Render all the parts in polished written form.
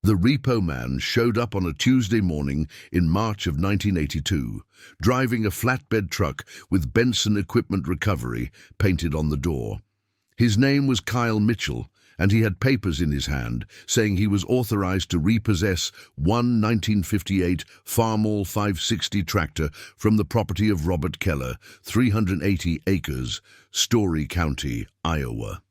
The repo man showed up on a Tuesday morning in March of 1982, driving a flatbed truck with Benson Equipment Recovery painted on the door. His name was Kyle Mitchell, and he had papers in his hand saying he was authorized to repossess one 1958 Farmall 560 tractor from the property of Robert Keller, 380 acres, Story County, Iowa.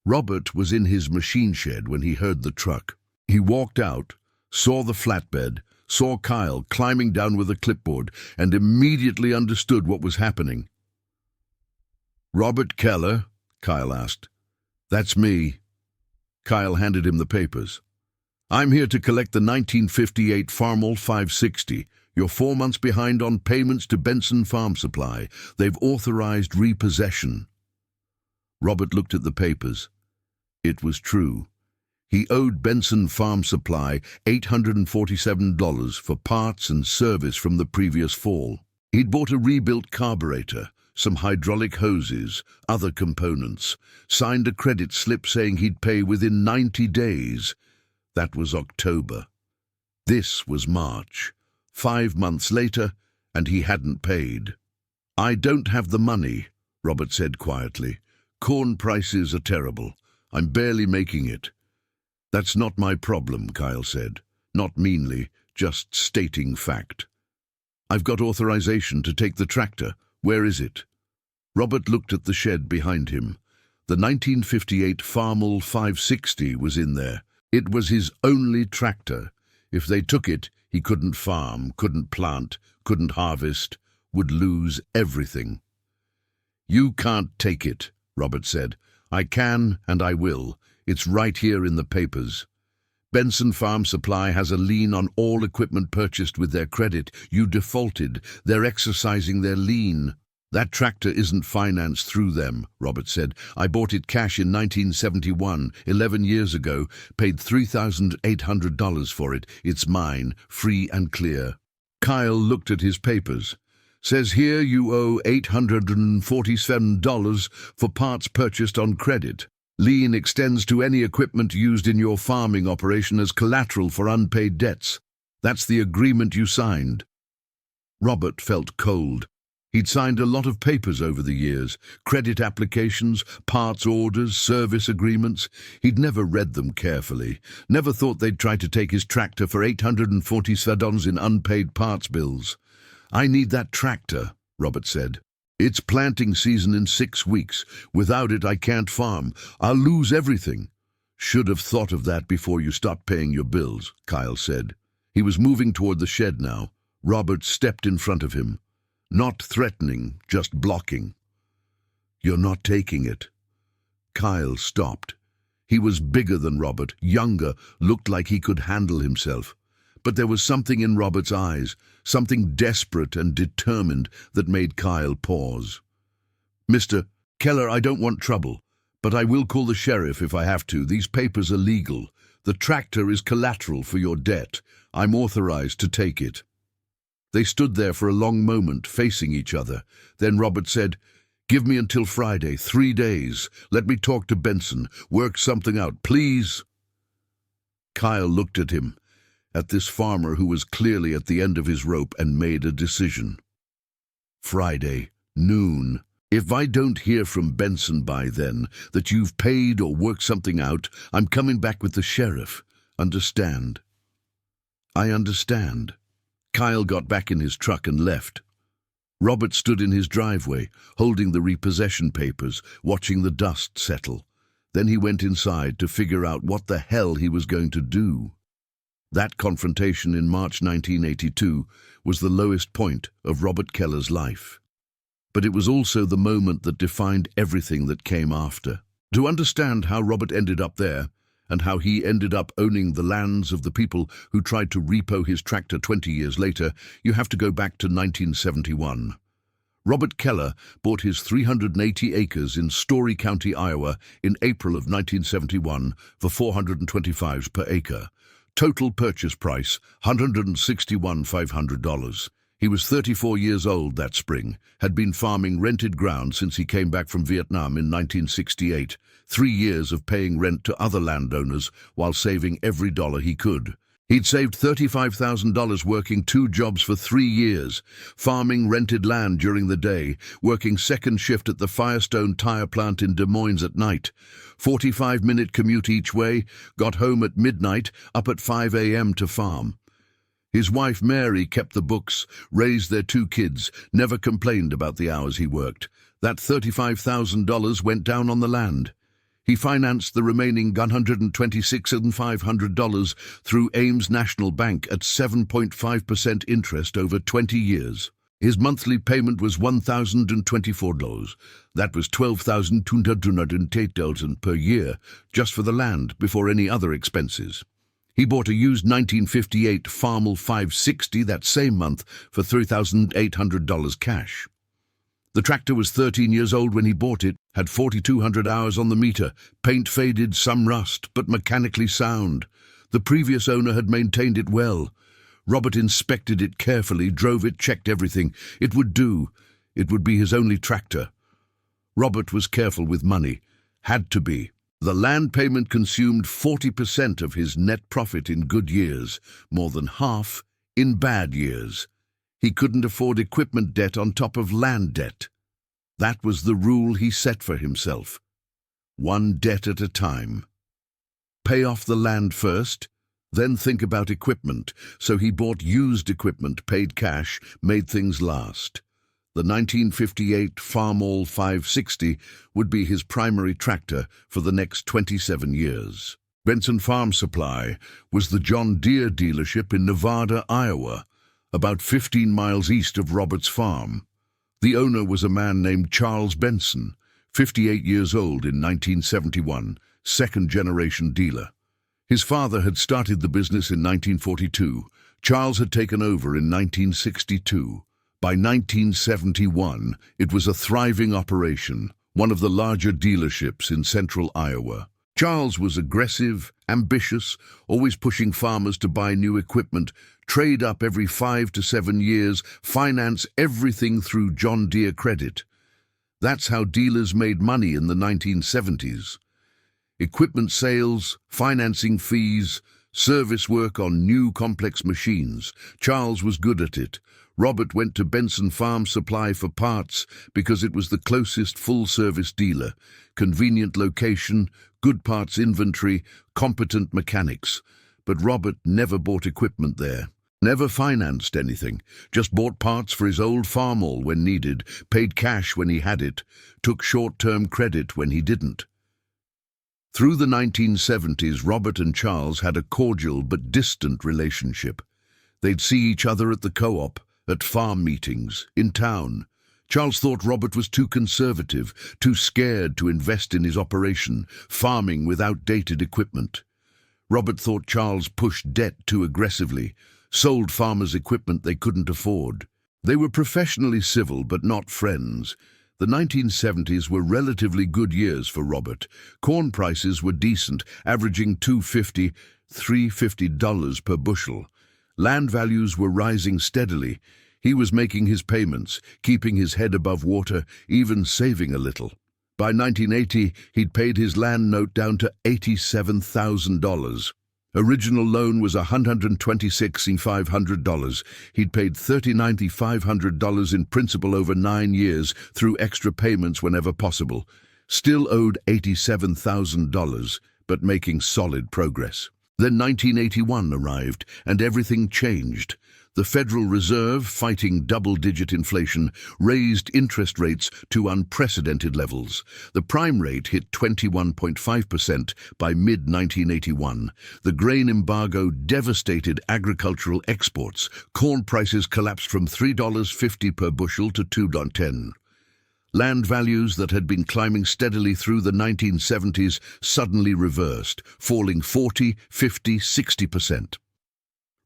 Robert was in his machine shed when he heard the truck. He walked out, saw the flatbed, saw Kyle climbing down with a clipboard, and immediately understood what was happening. "Robert Keller?" Kyle asked. "That's me." Kyle handed him the papers. "I'm here to collect the 1958 Farmall 560. You're 4 months behind on payments to Benson Farm Supply. They've authorized repossession." Robert looked at the papers. It was true. He owed Benson Farm Supply $847 for parts and service from the previous fall. He'd bought a rebuilt carburetor, some hydraulic hoses, other components, signed a credit slip saying he'd pay within 90 days. That was October. This was March. 5 months later, and he hadn't paid. "I don't have the money," Robert said quietly. "Corn prices are terrible. I'm barely making it." "That's not my problem," Kyle said. Not meanly, just stating fact. "I've got authorization to take the tractor. Where is it?" Robert looked at the shed behind him. The 1958 Farmall 560 was in there. It was his only tractor. If they took it, he couldn't farm, couldn't plant, couldn't harvest, would lose everything. "You can't take it," Robert said. "I can and I will. It's right here in the papers. Benson Farm Supply has a lien on all equipment purchased with their credit. You defaulted. They're exercising their lien." "That tractor isn't financed through them," Robert said. "I bought it cash in 1971, 11 years ago, paid $3,800 for it. It's mine, free and clear." Kyle looked at his papers. "Says here you owe $847 for parts purchased on credit. Lien extends to any equipment used in your farming operation as collateral for unpaid debts. That's the agreement you signed." Robert felt cold. He'd signed a lot of papers over the years, credit applications, parts orders, service agreements. He'd never read them carefully, never thought they'd try to take his tractor for $847 in unpaid parts bills. "I need that tractor," Robert said. "It's planting season in 6 weeks. Without it, I can't farm. I'll lose everything." "Should have thought of that before you start paying your bills," Kyle said. He was moving toward the shed now. Robert stepped in front of him. Not threatening, just blocking. "You're not taking it." Kyle stopped. He was bigger than Robert, younger, looked like he could handle himself. But there was something in Robert's eyes, something desperate and determined that made Kyle pause. "Mr. Keller, I don't want trouble, but I will call the sheriff if I have to. These papers are legal. The tractor is collateral for your debt. I'm authorized to take it." They stood there for a long moment, facing each other. Then Robert said, "Give me until Friday, 3 days. Let me talk to Benson, work something out, please." Kyle looked at him, at this farmer who was clearly at the end of his rope, and made a decision. "Friday, noon. If I don't hear from Benson by then, that you've paid or worked something out, I'm coming back with the sheriff. Understand?" "I understand." Kyle got back in his truck and left. Robert stood in his driveway, holding the repossession papers, watching the dust settle. Then he went inside to figure out what the hell he was going to do. That confrontation in March 1982 was the lowest point of Robert Keller's life. But it was also the moment that defined everything that came after. To understand how Robert ended up there, and how he ended up owning the lands of the people who tried to repo his tractor 20 years later, you have to go back to 1971. Robert Keller bought his 380 acres in Story County, Iowa in April of 1971 for $425 per acre. Total purchase price, $161,500. He was 34 years old that spring, had been farming rented ground since he came back from Vietnam in 1968, 3 years of paying rent to other landowners while saving every dollar he could. He'd saved $35,000 working 2 jobs for 3 years, farming rented land during the day, working second shift at the Firestone tire plant in Des Moines at night, 45-minute commute each way, got home at midnight, up at 5 a.m. to farm. His wife Mary kept the books, raised their 2 kids, never complained about the hours he worked. That $35,000 went down on the land. He financed the remaining $126,500 through Ames National Bank at 7.5% interest over 20 years. His monthly payment was $1,024. That was $12,208 per year, just for the land, before any other expenses. He bought a used 1958 Farmall 560 that same month for $3,800 cash. The tractor was 13 years old when he bought it, had 4,200 hours on the meter, paint faded, some rust, but mechanically sound. The previous owner had maintained it well. Robert inspected it carefully, drove it, checked everything. It would do. It would be his only tractor. Robert was careful with money. Had to be. The land payment consumed 40% of his net profit in good years, more than half in bad years. He couldn't afford equipment debt on top of land debt. That was the rule he set for himself. One debt at a time. Pay off the land first, then think about equipment, so he bought used equipment, paid cash, made things last. The 1958 Farmall 560 would be his primary tractor for the next 27 years. Benson Farm Supply was the John Deere dealership in Nevada, Iowa, about 15 miles east of Robert's farm. The owner was a man named Charles Benson, 58 years old in 1971, second-generation dealer. His father had started the business in 1942. Charles had taken over in 1962. By 1971, it was a thriving operation, one of the larger dealerships in central Iowa. Charles was aggressive, ambitious, always pushing farmers to buy new equipment, trade up every 5 to 7 years, finance everything through John Deere credit. That's how dealers made money in the 1970s. Equipment sales, financing fees, service work on new complex machines. Charles was good at it. Robert went to Benson Farm Supply for parts because it was the closest full-service dealer. Convenient location, good parts inventory, competent mechanics. But Robert never bought equipment there. Never financed anything. Just bought parts for his old Farmall when needed, paid cash when he had it, took short-term credit when he didn't. Through the 1970s, Robert and Charles had a cordial but distant relationship. They'd see each other at the co-op, at farm meetings, in town. Charles thought Robert was too conservative, too scared to invest in his operation, farming with outdated equipment. Robert thought Charles pushed debt too aggressively, sold farmers equipment they couldn't afford. They were professionally civil but not friends. The 1970s were relatively good years for Robert. Corn prices were decent, averaging $2.50, $3.50 per bushel. Land values were rising steadily. He was making his payments, keeping his head above water, even saving a little. By 1980, he'd paid his land note down to $87,000. Original loan was $126,500. He'd paid $39,500 in principal over 9 years through extra payments whenever possible. Still owed $87,000, but making solid progress. Then 1981 arrived, and everything changed. The Federal Reserve, fighting double-digit inflation, raised interest rates to unprecedented levels. The prime rate hit 21.5% by mid-1981. The grain embargo devastated agricultural exports. Corn prices collapsed from $3.50 per bushel to $2.10. Land values that had been climbing steadily through the 1970s suddenly reversed, falling 40, 50, 60%.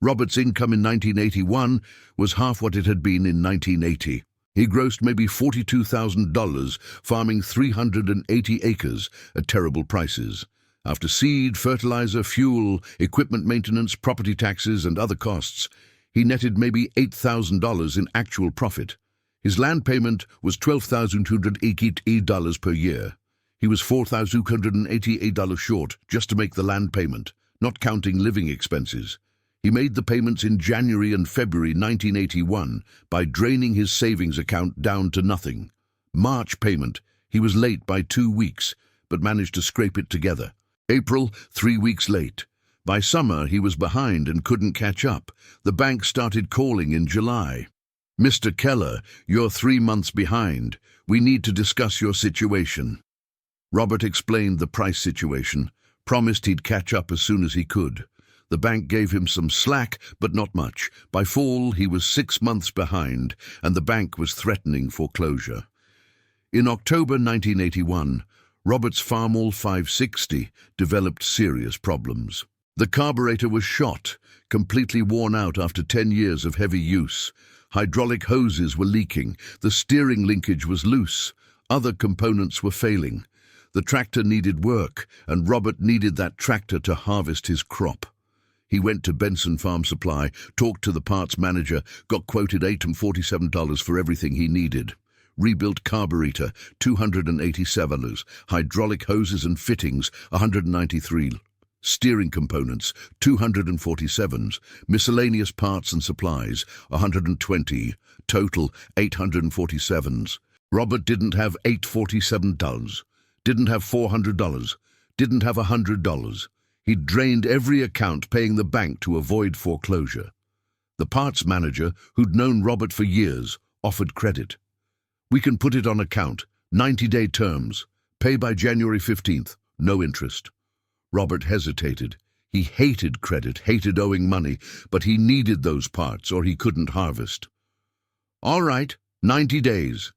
Robert's income in 1981 was half what it had been in 1980. He grossed maybe $42,000, farming 380 acres at terrible prices. After seed, fertilizer, fuel, equipment maintenance, property taxes, and other costs, He netted maybe $8,000 in actual profit. His land payment was $12,288 per year. He was $4,288 short just to make the land payment, not counting living expenses. He made the payments in January and February 1981 by draining his savings account down to nothing. March payment, he was late by 2 weeks, but managed to scrape it together. April, 3 weeks late. By summer, he was behind and couldn't catch up. The bank started calling in July. "Mr. Keller, you're 3 months behind. We need to discuss your situation." Robert explained the price situation, promised he'd catch up as soon as he could. The bank gave him some slack, but not much. By fall, he was 6 months behind, and the bank was threatening foreclosure. In October 1981, Robert's Farmall 560 developed serious problems. The carburetor was shot, completely worn out after 10 years of heavy use. Hydraulic hoses were leaking, the steering linkage was loose, other components were failing. The tractor needed work, and Robert needed that tractor to harvest his crop. He went to Benson Farm Supply, talked to the parts manager, got quoted $847 for everything he needed. Rebuilt carburetor, $287, hydraulic hoses and fittings, $193. Steering components, $247, miscellaneous parts and supplies, $120, total $847. Robert didn't have $847, didn't have $400, didn't have $100. He'd drained every account paying the bank to avoid foreclosure. The parts manager, who'd known Robert for years, offered credit. "We can put it on account, 90-day terms, pay by January 15th, no interest." Robert hesitated. He hated credit, hated owing money, but he needed those parts or he couldn't harvest. "All right, 90 days.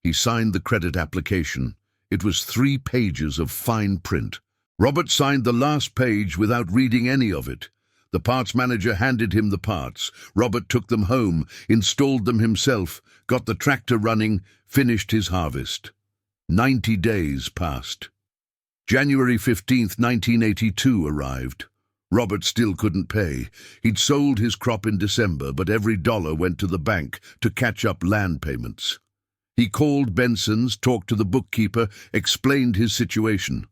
He signed the credit application. It was 3 pages of fine print. Robert signed the last page without reading any of it. The parts manager handed him the parts. Robert took them home, installed them himself, got the tractor running, finished his harvest. 90 days passed. January 15th, 1982 arrived. Robert still couldn't pay. He'd sold his crop in December, but every dollar went to the bank to catch up land payments. He called Benson's, talked to the bookkeeper, explained his situation.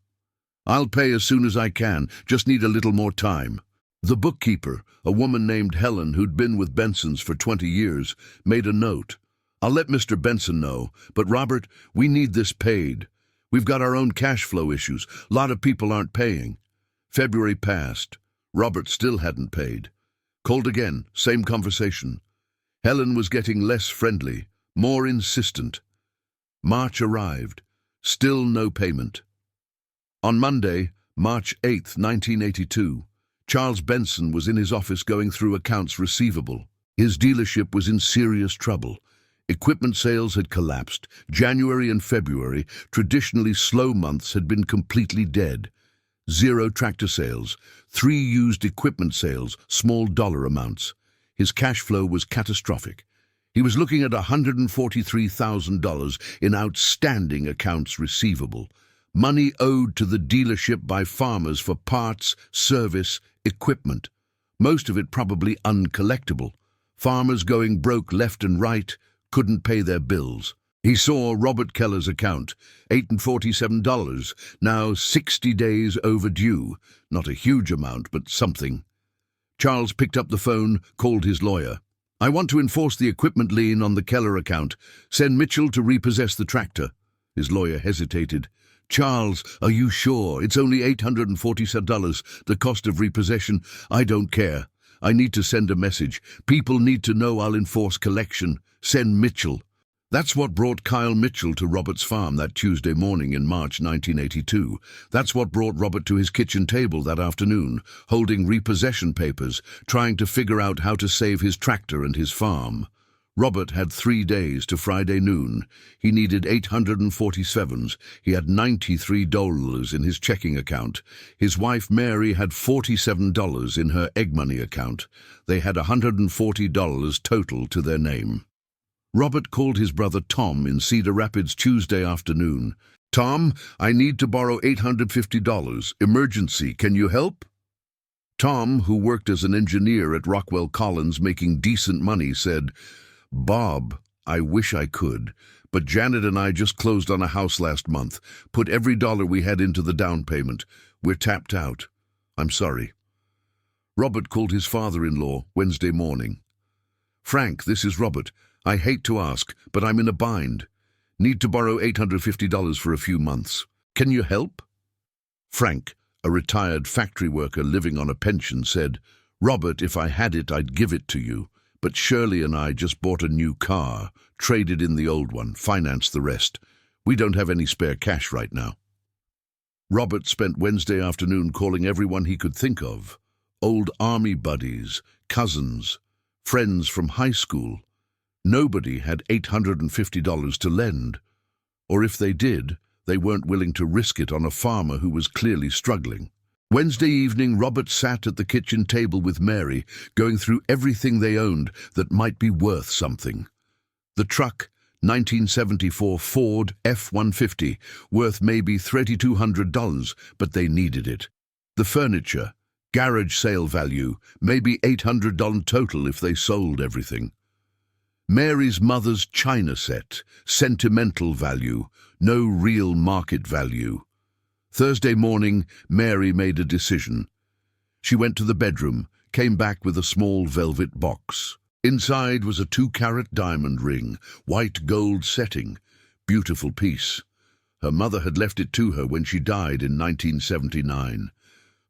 "I'll pay as soon as I can, just need a little more time." The bookkeeper, a woman named Helen who'd been with Benson's for 20 years, made a note. "I'll let Mr. Benson know, but Robert, we need this paid. We've got our own cash flow issues. A lot of people aren't paying." February passed. Robert still hadn't paid. Called again, same conversation. Helen was getting less friendly, more insistent. March arrived. Still no payment. On Monday, March 8th, 1982, Charles Benson was in his office going through accounts receivable. His dealership was in serious trouble. Equipment sales had collapsed. January and February, traditionally slow months, had been completely dead. 0 tractor sales, 3 used equipment sales, small dollar amounts. His cash flow was catastrophic. He was looking at $143,000 in outstanding accounts receivable. Money owed to the dealership by farmers for parts, service, equipment. Most of it probably uncollectible. Farmers going broke left and right, couldn't pay their bills. He saw Robert Keller's account, $847, now 60 days overdue. Not a huge amount, but something. Charles picked up the phone, called his lawyer. "I want to enforce the equipment lien on the Keller account. Send Mitchell to repossess the tractor." His lawyer hesitated. "Charles, are you sure? It's only $847, the cost of repossession. I don't care. I need to send a message. People need to know I'll enforce collection. Send Mitchell." That's what brought Kyle Mitchell to Robert's farm that Tuesday morning in March 1982. That's what brought Robert to his kitchen table that afternoon, holding repossession papers, trying to figure out how to save his tractor and his farm. Robert had 3 days to Friday noon. He needed $847. He had $93 in his checking account. His wife Mary had $47 in her egg money account. They had $140 total to their name. Robert called his brother Tom in Cedar Rapids Tuesday afternoon. "Tom, I need to borrow $850. Emergency, can you help?" Tom, who worked as an engineer at Rockwell Collins making decent money, said, "Bob, I wish I could, but Janet and I just closed on a house last month, put every dollar we had into the down payment. We're tapped out. I'm sorry." Robert called his father-in-law Wednesday morning. "Frank, this is Robert. I hate to ask, but I'm in a bind. Need to borrow $850 for a few months. Can you help?" Frank, a retired factory worker living on a pension, said, "Robert, if I had it, I'd give it to you. But Shirley and I just bought a new car, traded in the old one, financed the rest. We don't have any spare cash right now." Robert spent Wednesday afternoon calling everyone he could think of. Old army buddies, cousins, friends from high school. Nobody had $850 to lend. Or if they did, they weren't willing to risk it on a farmer who was clearly struggling. Wednesday evening, Robert sat at the kitchen table with Mary, going through everything they owned that might be worth something. The truck, 1974 Ford F-150, worth maybe $3,200, but they needed it. The furniture, garage sale value, maybe $800 total if they sold everything. Mary's mother's china set, sentimental value, no real market value. Thursday morning, Mary made a decision. She went to the bedroom, came back with a small velvet box. Inside was a 2-carat diamond ring, white gold setting. Beautiful piece. Her mother had left it to her when she died in 1979.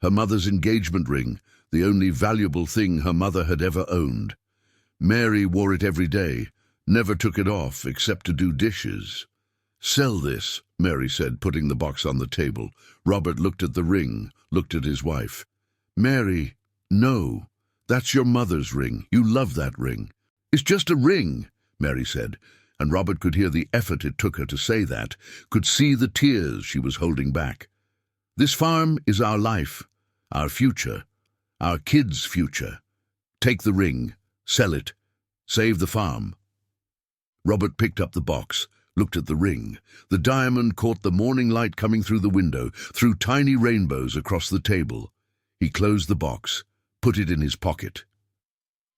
Her mother's engagement ring, the only valuable thing her mother had ever owned. Mary wore it every day, never took it off except to do dishes. "Sell this," Mary said, putting the box on the table. Robert looked at the ring, looked at his wife. "Mary, no. That's your mother's ring. You love that ring." "It's just a ring," Mary said, and Robert could hear the effort it took her to say that, could see the tears she was holding back. "This farm is our life, our future, our kids' future. Take the ring, sell it, save the farm." Robert picked up the box, looked at the ring. The diamond caught the morning light coming through the window, threw tiny rainbows across the table. He closed the box, put it in his pocket.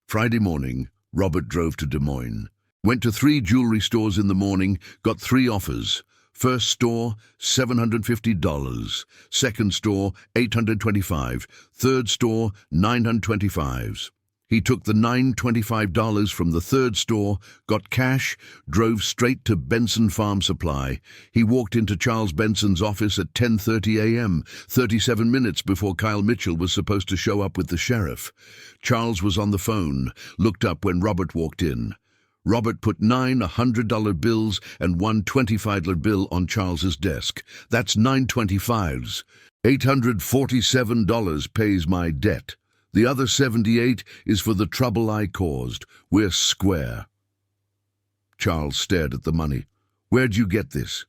Friday morning, Robert drove to Des Moines. Went to 3 jewelry stores in the morning, got 3 offers. First store, $750. Second store, $825. Third store, $925. He took the $925 from the third store, got cash, drove straight to Benson Farm Supply. He walked into Charles Benson's office at 10:30 a.m., 37 minutes before Kyle Mitchell was supposed to show up with the sheriff. Charles was on the phone, looked up when Robert walked in. Robert put 9 $100 bills and 1 $25 bill on Charles's desk. "That's 9 $25s. $847 pays my debt. The other 78 is for the trouble I caused. We're square." Charles stared at the money. "Where'd you get this?"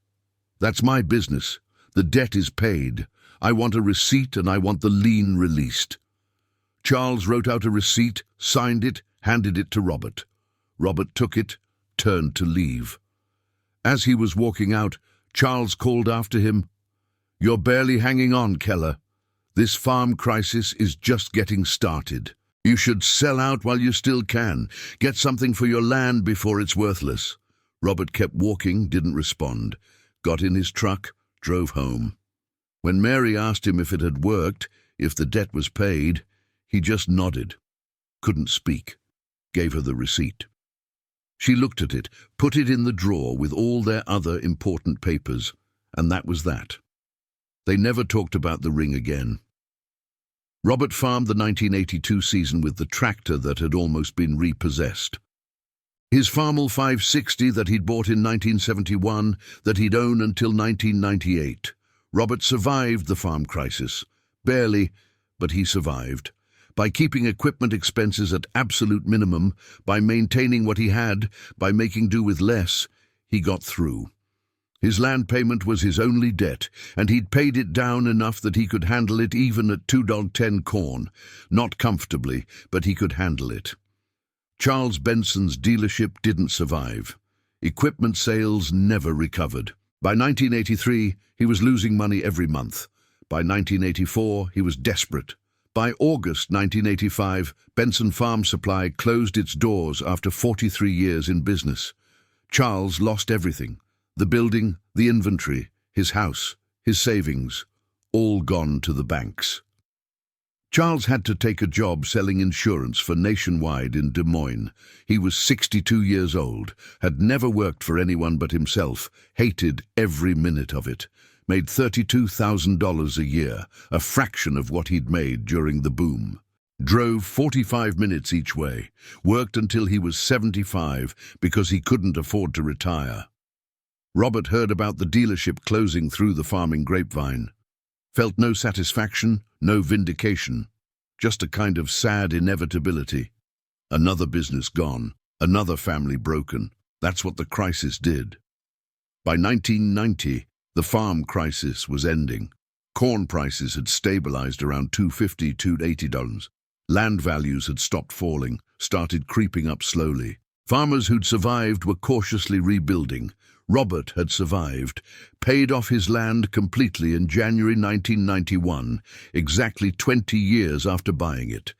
"That's my business. The debt is paid. I want a receipt and I want the lien released." Charles wrote out a receipt, signed it, handed it to Robert. Robert took it, turned to leave. As he was walking out, Charles called after him, "You're barely hanging on, Keller. This farm crisis is just getting started. You should sell out while you still can. Get something for your land before it's worthless." Robert kept walking, didn't respond. Got in his truck, drove home. When Mary asked him if it had worked, if the debt was paid, he just nodded. Couldn't speak. Gave her the receipt. She looked at it, put it in the drawer with all their other important papers, and that was that. They never talked about the ring again. Robert farmed the 1982 season with the tractor that had almost been repossessed. His Farmall 560 that he'd bought in 1971, that he'd owned until 1998. Robert survived the farm crisis. Barely, but he survived. By keeping equipment expenses at absolute minimum, by maintaining what he had, by making do with less, he got through. His land payment was his only debt, and he'd paid it down enough that he could handle it even at $2.10 corn. Not comfortably, but he could handle it. Charles Benson's dealership didn't survive. Equipment sales never recovered. By 1983, he was losing money every month. By 1984, he was desperate. By August 1985, Benson Farm Supply closed its doors after 43 years in business. Charles lost everything: the building, the inventory, his house, his savings, all gone to the banks. Charles had to take a job selling insurance for Nationwide in Des Moines. He was 62 years old, had never worked for anyone but himself, hated every minute of it, made $32,000 a year, a fraction of what he'd made during the boom. Drove 45 minutes each way, worked until he was 75 because he couldn't afford to retire. Robert heard about the dealership closing through the farming grapevine. Felt no satisfaction, no vindication, just a kind of sad inevitability. Another business gone, another family broken. That's what the crisis did. By 1990, the farm crisis was ending. Corn prices had stabilized around $250 to $80. Land values had stopped falling, started creeping up slowly. Farmers who'd survived were cautiously rebuilding. Robert had survived, paid off his land completely in January 1991, exactly 20 years after buying it.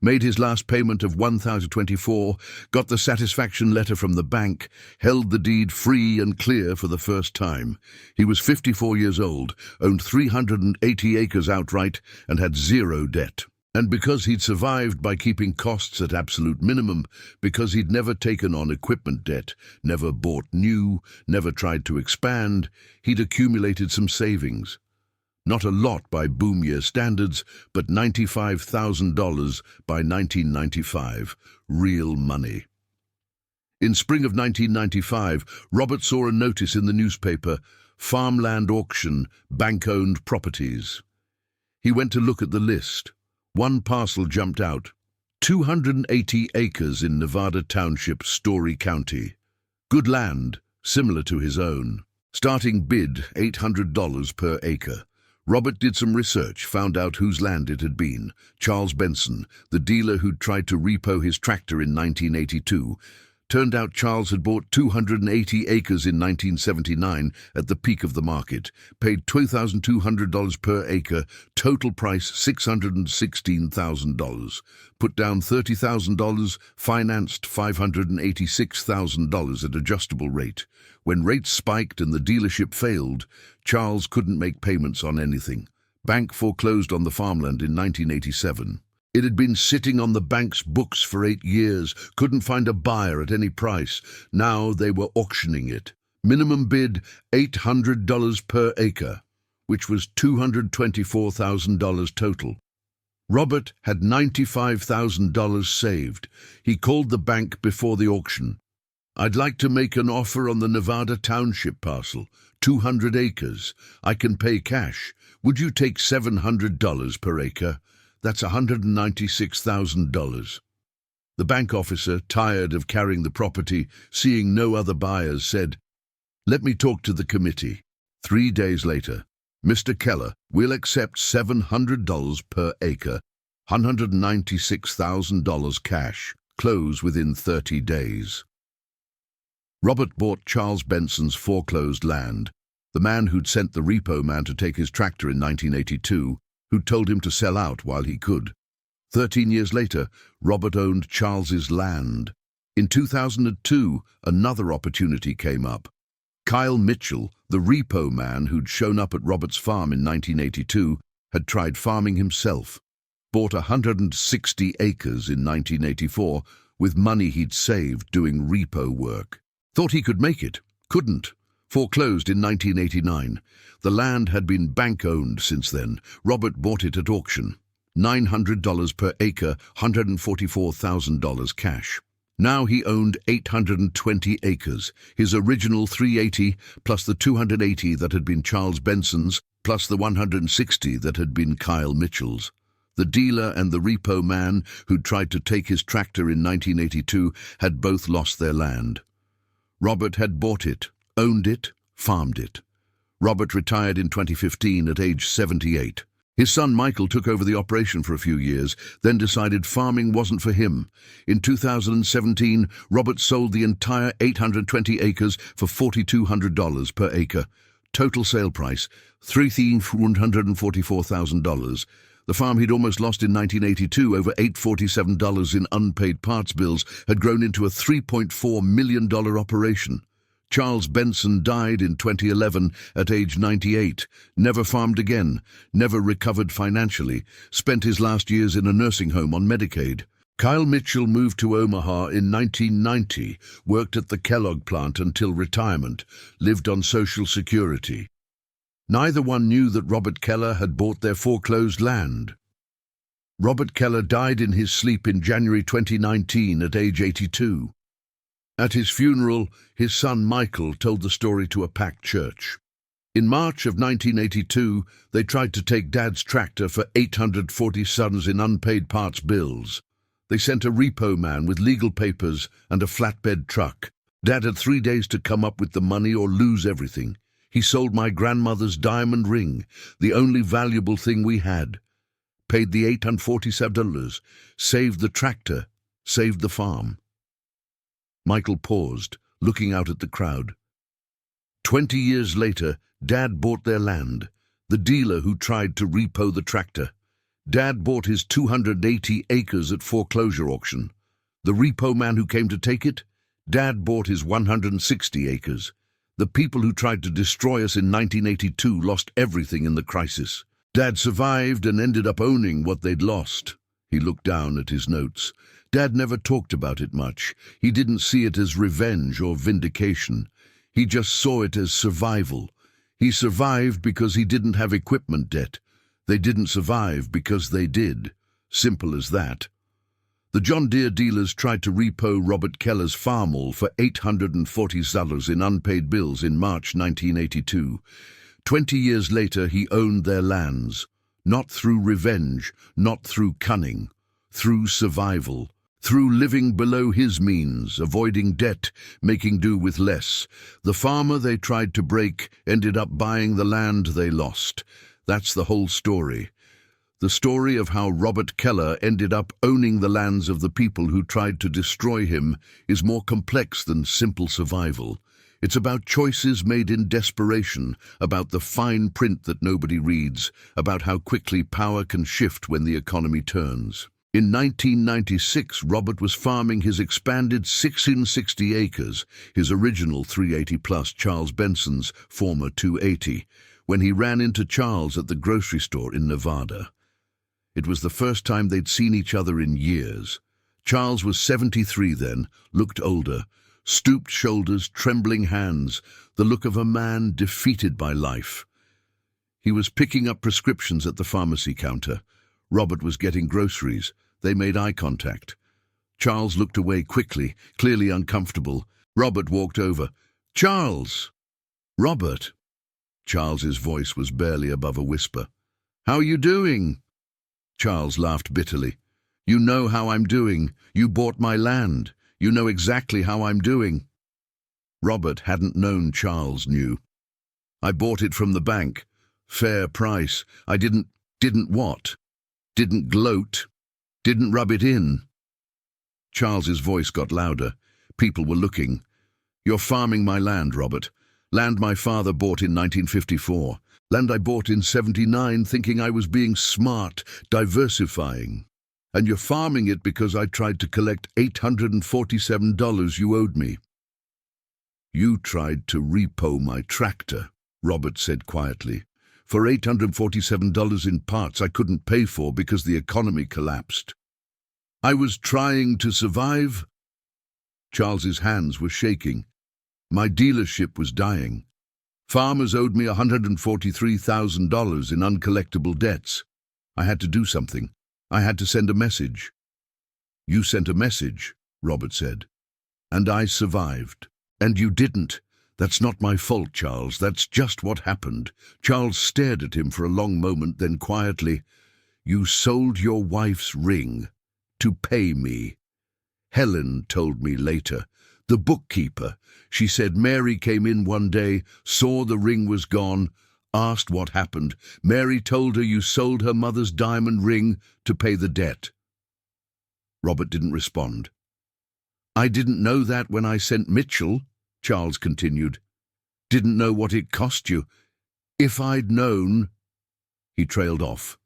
Made his last payment of $1,024, got the satisfaction letter from the bank, held the deed free and clear for the first time. He was 54 years old, owned 380 acres outright, and had zero debt. And because he'd survived by keeping costs at absolute minimum, because he'd never taken on equipment debt, never bought new, never tried to expand, he'd accumulated some savings. Not a lot by boom year standards, but $95,000 by 1995. Real money. In spring of 1995, Robert saw a notice in the newspaper, "Farmland Auction, Bank-Owned Properties." He went to look at the list. One parcel jumped out: 280 acres in Nevada Township, Story County. Good land, similar to his own. Starting bid, $800 per acre. Robert did some research, found out whose land it had been. Charles Benson, the dealer who'd tried to repo his tractor in 1982. Turned out Charles had bought 280 acres in 1979 at the peak of the market, paid $2,200 per acre, total price $616,000. Put down $30,000, financed $586,000 at adjustable rate. When rates spiked and the dealership failed, Charles couldn't make payments on anything. Bank foreclosed on the farmland in 1987. It had been sitting on the bank's books for 8 years, couldn't find a buyer at any price. Now they were auctioning it. Minimum bid, $800 per acre, which was $224,000 total. Robert had $95,000 saved. He called the bank before the auction. "I'd like to make an offer on the Nevada Township parcel, 200 acres. I can pay cash. Would you take $700 per acre? That's $196,000. The bank officer, tired of carrying the property, seeing no other buyers, said, "Let me talk to the committee." 3 days later, "Mr. Keller, we'll accept $700 per acre, $196,000 cash, close within 30 days. Robert bought Charles Benson's foreclosed land, the man who'd sent the repo man to take his tractor in 1982, who told him to sell out while he could. 13 years later, Robert owned Charles's land. In 2002, another opportunity came up. Kyle Mitchell, the repo man who'd shown up at Robert's farm in 1982, had tried farming himself. Bought 160 acres in 1984 with money he'd saved doing repo work. Thought he could make it. Couldn't. Foreclosed in 1989. The land had been bank-owned since then. Robert bought it at auction. $900 per acre, $144,000 cash. Now he owned 820 acres, his original 380 plus the 280 that had been Charles Benson's, plus the 160 that had been Kyle Mitchell's. The dealer and the repo man who'd tried to take his tractor in 1982 had both lost their land. Robert had bought it, owned it, farmed it. Robert retired in 2015 at age 78. His son Michael took over the operation for a few years, then decided farming wasn't for him. In 2017, Robert sold the entire 820 acres for $4,200 per acre. Total sale price, $3,444,000. The farm he'd almost lost in 1982, over $847 in unpaid parts bills, had grown into a $3.4 million operation. Charles Benson died in 2011 at age 98, never farmed again, never recovered financially, spent his last years in a nursing home on Medicaid. Kyle Mitchell moved to Omaha in 1990, worked at the Kellogg plant until retirement, lived on Social Security. Neither one knew that Robert Keller had bought their foreclosed land. Robert Keller died in his sleep in January 2019 at age 82. At his funeral, his son Michael told the story to a packed church. In March of 1982, they tried to take Dad's tractor for $840 in unpaid parts bills. They sent a repo man with legal papers and a flatbed truck. Dad had 3 days to come up with the money or lose everything. He sold my grandmother's diamond ring, the only valuable thing we had. Paid the $847, saved the tractor, saved the farm. Michael paused, looking out at the crowd. 20 years later, Dad bought their land, the dealer who tried to repo the tractor. Dad bought his 280 acres at foreclosure auction. The repo man who came to take it? Dad bought his 160 acres. The people who tried to destroy us in 1982 lost everything in the crisis. Dad survived and ended up owning what they'd lost. He looked down at his notes. Dad never talked about it much. He didn't see it as revenge or vindication. He just saw it as survival. He survived because he didn't have equipment debt. They didn't survive because they did. Simple as that. The John Deere dealers tried to repo Robert Keller's Farmall for $840 in unpaid bills in March 1982. 20 years later, he owned their lands. Not through revenge, not through cunning. Through survival. Through living below his means, avoiding debt, making do with less. The farmer they tried to break ended up buying the land they lost. That's the whole story. The story of how Robert Keller ended up owning the lands of the people who tried to destroy him is more complex than simple survival. It's about choices made in desperation, about the fine print that nobody reads, about how quickly power can shift when the economy turns. In 1996, Robert was farming his expanded 660 acres, his original 380 plus Charles Benson's former 280, when he ran into Charles at the grocery store in Nevada. It was the first time they'd seen each other in years. Charles was 73 then, looked older, stooped shoulders, trembling hands, the look of a man defeated by life. He was picking up prescriptions at the pharmacy counter. Robert was getting groceries. They made eye contact. Charles looked away quickly, clearly uncomfortable. Robert walked over. "Charles!" "Robert!" Charles's voice was barely above a whisper. "How are you doing?" Charles laughed bitterly. "You know how I'm doing. You bought my land. You know exactly how I'm doing." Robert hadn't known Charles knew. "I bought it from the bank. Fair price. I didn't what? Didn't gloat. Didn't rub it in." Charles's voice got louder. People were looking. "You're farming my land, Robert. Land my father bought in 1954. Land I bought in 79 thinking I was being smart, diversifying. And you're farming it because I tried to collect $847 you owed me." "You tried to repo my tractor," Robert said quietly, "for $847 in parts I couldn't pay for because the economy collapsed. I was trying to survive." Charles's hands were shaking. "My dealership was dying. Farmers owed me $143,000 in uncollectible debts. I had to do something. I had to send a message." "You sent a message," Robert said. "And I survived. And you didn't. That's not my fault, Charles. That's just what happened." Charles stared at him for a long moment, then quietly, "You sold your wife's ring to pay me. Helen told me later. The bookkeeper. She said Mary came in one day, saw the ring was gone, asked what happened. Mary told her you sold her mother's diamond ring to pay the debt." Robert didn't respond. "I didn't know that when I sent Mitchell," Charles continued. "Didn't know what it cost you. If I'd known—" He trailed off.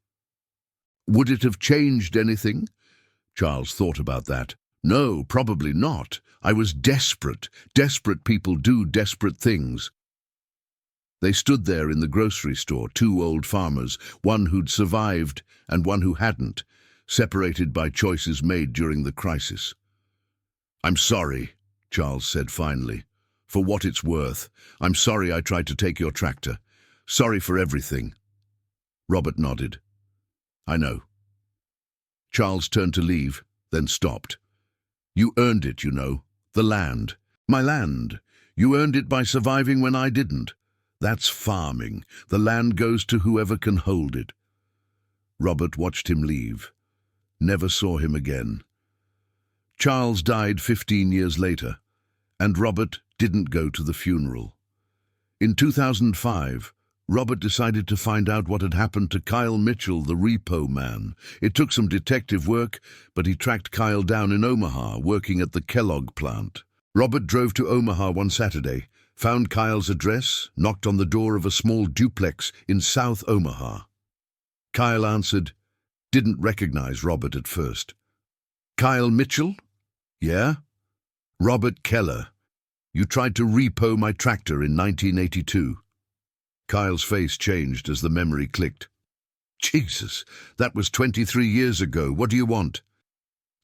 Would it have changed anything? Charles thought about that. No, probably not. I was desperate. Desperate people do desperate things. They stood there in the grocery store, two old farmers, one who'd survived and one who hadn't, separated by choices made during the crisis. "I'm sorry," Charles said finally. "For what it's worth. I'm sorry I tried to take your tractor. Sorry for everything." Robert nodded. "I know." Charles turned to leave, then stopped. "You earned it, you know. The land. My land. You earned it by surviving when I didn't. That's farming. The land goes to whoever can hold it." Robert watched him leave. Never saw him again. Charles died 15 years later, and Robert didn't go to the funeral. In 2005, Robert decided to find out what had happened to Kyle Mitchell, the Repo man. It took some detective work, but he tracked Kyle down in Omaha, working at the Kellogg plant. Robert drove to Omaha one Saturday, found Kyle's address, knocked on the door of a small duplex in South Omaha. Kyle answered, didn't recognize Robert at first. "Kyle Mitchell?" "Yeah?" "Robert Keller. You tried to repo my tractor in 1982. Kyle's face changed as the memory clicked. "Jesus, that was 23 years ago. What do you want?"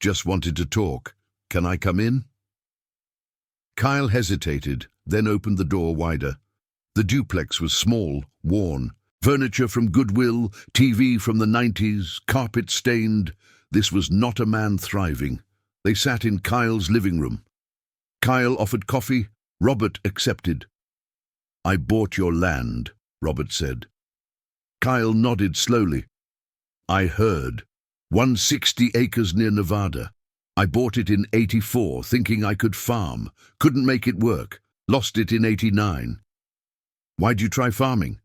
"Just wanted to talk. Can I come in?" Kyle hesitated, then opened the door wider. The duplex was small, worn. Furniture from Goodwill, TV from the 90s, carpet stained. This was not a man thriving. They sat in Kyle's living room. Kyle offered coffee. Robert accepted. "I bought your land," Robert said. Kyle nodded slowly. "I heard. 160 acres near Nevada. I bought it in 84, thinking I could farm. Couldn't make it work. Lost it in 89. "Why'd you try farming?"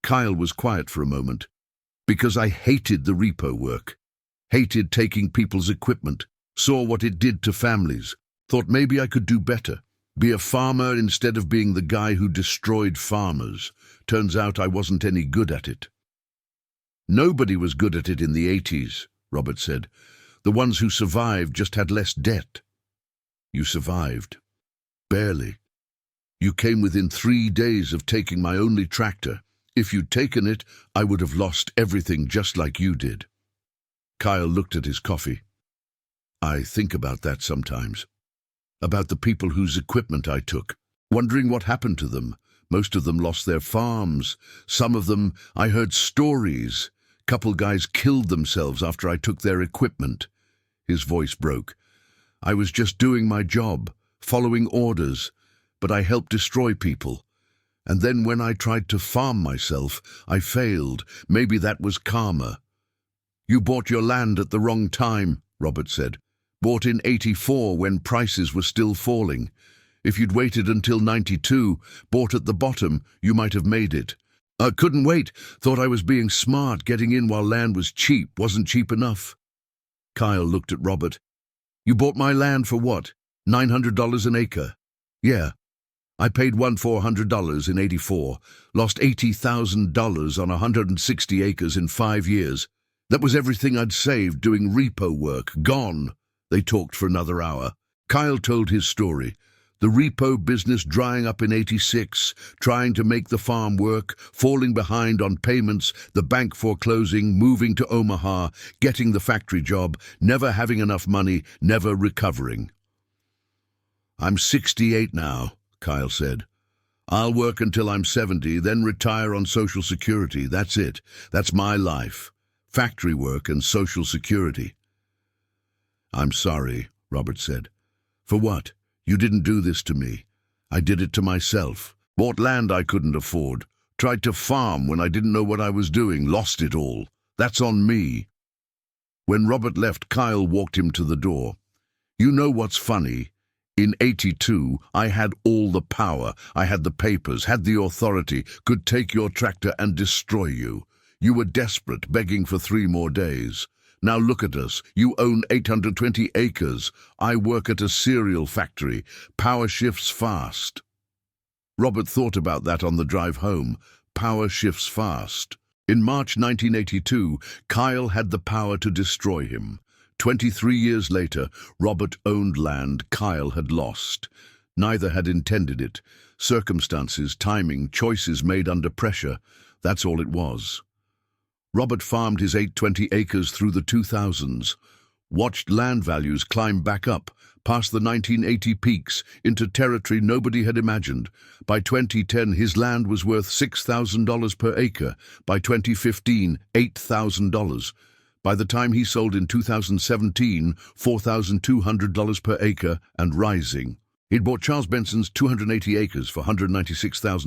Kyle was quiet for a moment. "Because I hated the repo work. Hated taking people's equipment. Saw what it did to families. Thought maybe I could do better. Be a farmer instead of being the guy who destroyed farmers. Turns out I wasn't any good at it." "Nobody was good at it in the 80s, Robert said. "The ones who survived just had less debt." "You survived." "Barely. You came within 3 days of taking my only tractor. If you'd taken it, I would have lost everything just like you did." Kyle looked at his coffee. "I think about that sometimes. About the people whose equipment I took, wondering what happened to them. Most of them lost their farms. Some of them, I heard stories. Couple guys killed themselves after I took their equipment." His voice broke. "I was just doing my job, following orders, but I helped destroy people. And then when I tried to farm myself, I failed. Maybe that was karma." "You bought your land at the wrong time," Robert said. "Bought in 84 when prices were still falling. If you'd waited until 92, bought at the bottom, you might have made it." "I couldn't wait. Thought I was being smart, getting in while land was cheap, wasn't cheap enough." Kyle looked at Robert. "You bought my land for what? $900 an acre?" "Yeah. I paid $400 in 84. Lost $80,000 on 160 acres in 5 years. That was everything I'd saved doing repo work. Gone." They talked for another hour. Kyle told his story. The repo business drying up in 86, trying to make the farm work, falling behind on payments, the bank foreclosing, moving to Omaha, getting the factory job, never having enough money, never recovering. "I'm 68 now," Kyle said. "I'll work until I'm 70, then retire on Social Security. That's it. That's my life. Factory work and Social Security." "I'm sorry," Robert said. "For what? You didn't do this to me. I did it to myself. Bought land I couldn't afford. Tried to farm when I didn't know what I was doing. Lost it all. That's on me." When Robert left, Kyle walked him to the door. "You know what's funny? In 82, I had all the power. I had the papers, had the authority, could take your tractor and destroy you. You were desperate, begging for 3 more days. Now look at us. You own 820 acres. I work at a cereal factory. Power shifts fast." Robert thought about that on the drive home. Power shifts fast. In March 1982, Kyle had the power to destroy him. 23 years later, Robert owned land Kyle had lost. Neither had intended it. Circumstances, timing, choices made under pressure. That's all it was. Robert farmed his 820 acres through the 2000s, watched land values climb back up, past the 1980 peaks, into territory nobody had imagined. By 2010, his land was worth $6,000 per acre. By 2015, $8,000. By the time he sold in 2017, $4,200 per acre and rising. He'd bought Charles Benson's 280 acres for $196,000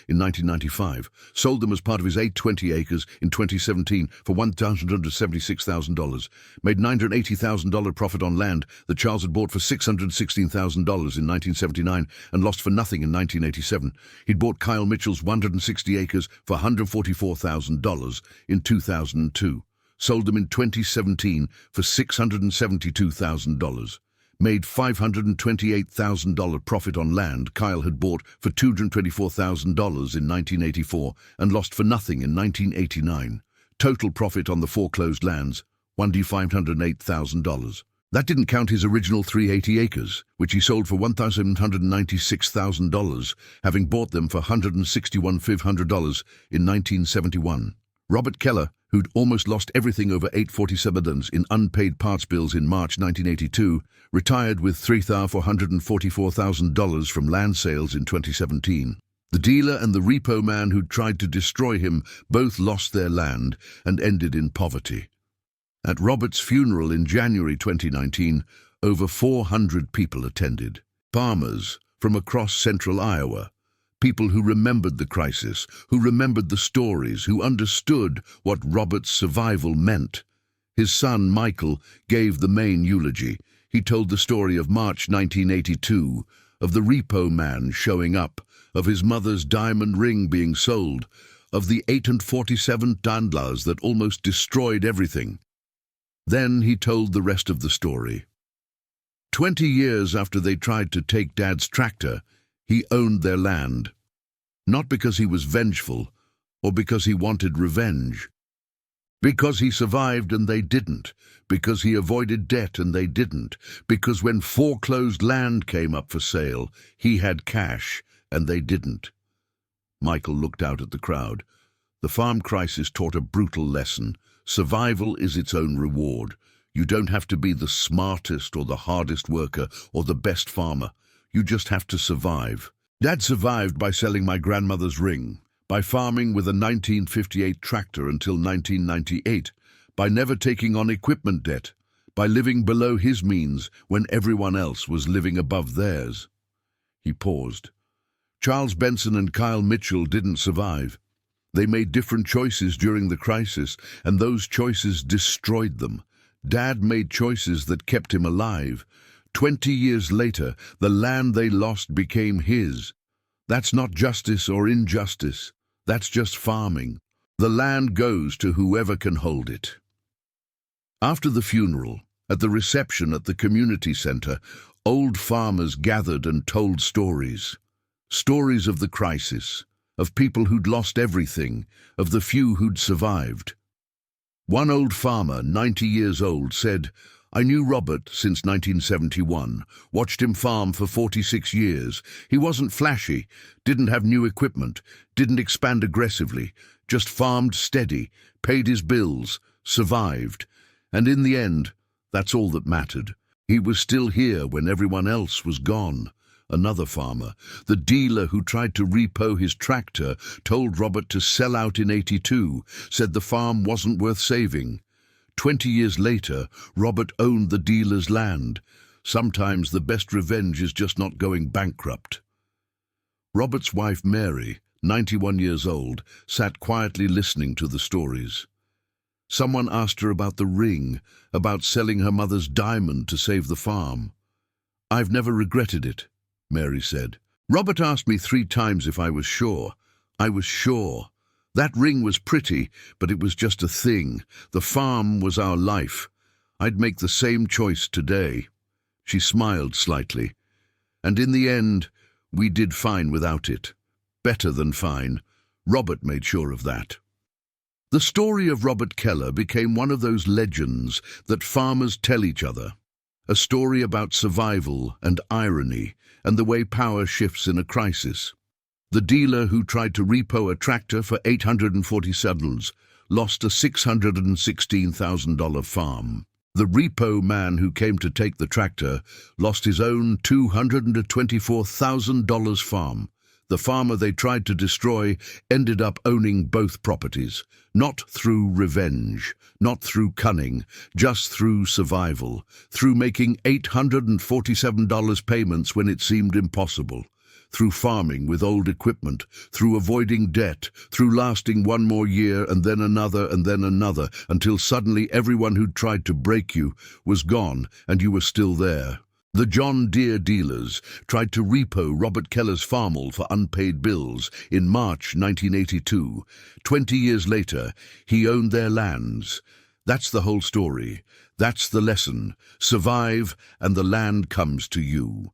in 1995, sold them as part of his 820 acres in 2017 for $176,000, made $980,000 profit on land that Charles had bought for $616,000 in 1979 and lost for nothing in 1987. He'd bought Kyle Mitchell's 160 acres for $144,000 in 2002, sold them in 2017 for $672,000. Made $528,000 profit on land Kyle had bought for $224,000 in 1984 and lost for nothing in 1989. Total profit on the foreclosed lands, $508,000. That didn't count his original 380 acres, which he sold for $1,196,000, having bought them for $161,500 in 1971. Robert Keller, who'd almost lost everything over 847 in unpaid parts bills in March 1982, retired with $3,444,000 from land sales in 2017. The dealer and the repo man who'd tried to destroy him both lost their land and ended in poverty. At Robert's funeral in January 2019, over 400 people attended. Farmers from across central Iowa. People who remembered the crisis, who remembered the stories, who understood what Robert's survival meant. His son, Michael, gave the main eulogy. He told the story of March 1982, of the repo man showing up, of his mother's diamond ring being sold, of the 847 dandlas that almost destroyed everything. Then he told the rest of the story. 20 years after they tried to take Dad's tractor, he owned their land. Not because he was vengeful or because he wanted revenge. Because he survived and they didn't. Because he avoided debt and they didn't. Because when foreclosed land came up for sale, he had cash and they didn't. Michael looked out at the crowd. The farm crisis taught a brutal lesson. Survival is its own reward. You don't have to be the smartest or the hardest worker or the best farmer. You just have to survive. Dad survived by selling my grandmother's ring, by farming with a 1958 tractor until 1998, by never taking on equipment debt, by living below his means when everyone else was living above theirs. He paused. Charles Benson and Kyle Mitchell didn't survive. They made different choices during the crisis, and those choices destroyed them. Dad made choices that kept him alive. 20 years later, the land they lost became his. That's not justice or injustice. That's just farming. The land goes to whoever can hold it. After the funeral, at the reception at the community center, old farmers gathered and told stories. Stories of the crisis, of people who'd lost everything, of the few who'd survived. One old farmer, 90 years old, said, "I knew Robert since 1971, watched him farm for 46 years. He wasn't flashy, didn't have new equipment, didn't expand aggressively, just farmed steady, paid his bills, survived. And in the end, that's all that mattered. He was still here when everyone else was gone." Another farmer, the dealer who tried to repo his tractor, told Robert to sell out in '82, said the farm wasn't worth saving. 20 years later, Robert owned the dealer's land. Sometimes the best revenge is just not going bankrupt. Robert's wife, Mary, 91 years old, sat quietly listening to the stories. Someone asked her about the ring, about selling her mother's diamond to save the farm. "I've never regretted it," Mary said. "Robert asked me 3 times if I was sure. I was sure. That ring was pretty, but it was just a thing. The farm was our life. I'd make the same choice today." She smiled slightly. "And in the end, we did fine without it. Better than fine. Robert made sure of that." The story of Robert Keller became one of those legends that farmers tell each other. A story about survival and irony and the way power shifts in a crisis. The dealer who tried to repo a tractor for $847 lost a $616,000 farm. The repo man who came to take the tractor lost his own $224,000 farm. The farmer they tried to destroy ended up owning both properties, not through revenge, not through cunning, just through survival, through making $847 payments when it seemed impossible, through farming with old equipment, through avoiding debt, through lasting one more year and then another, until suddenly everyone who'd tried to break you was gone and you were still there. The John Deere dealers tried to repo Robert Keller's Farmall for unpaid bills in March 1982. 20 years later, he owned their lands. That's the whole story. That's the lesson. Survive, and the land comes to you.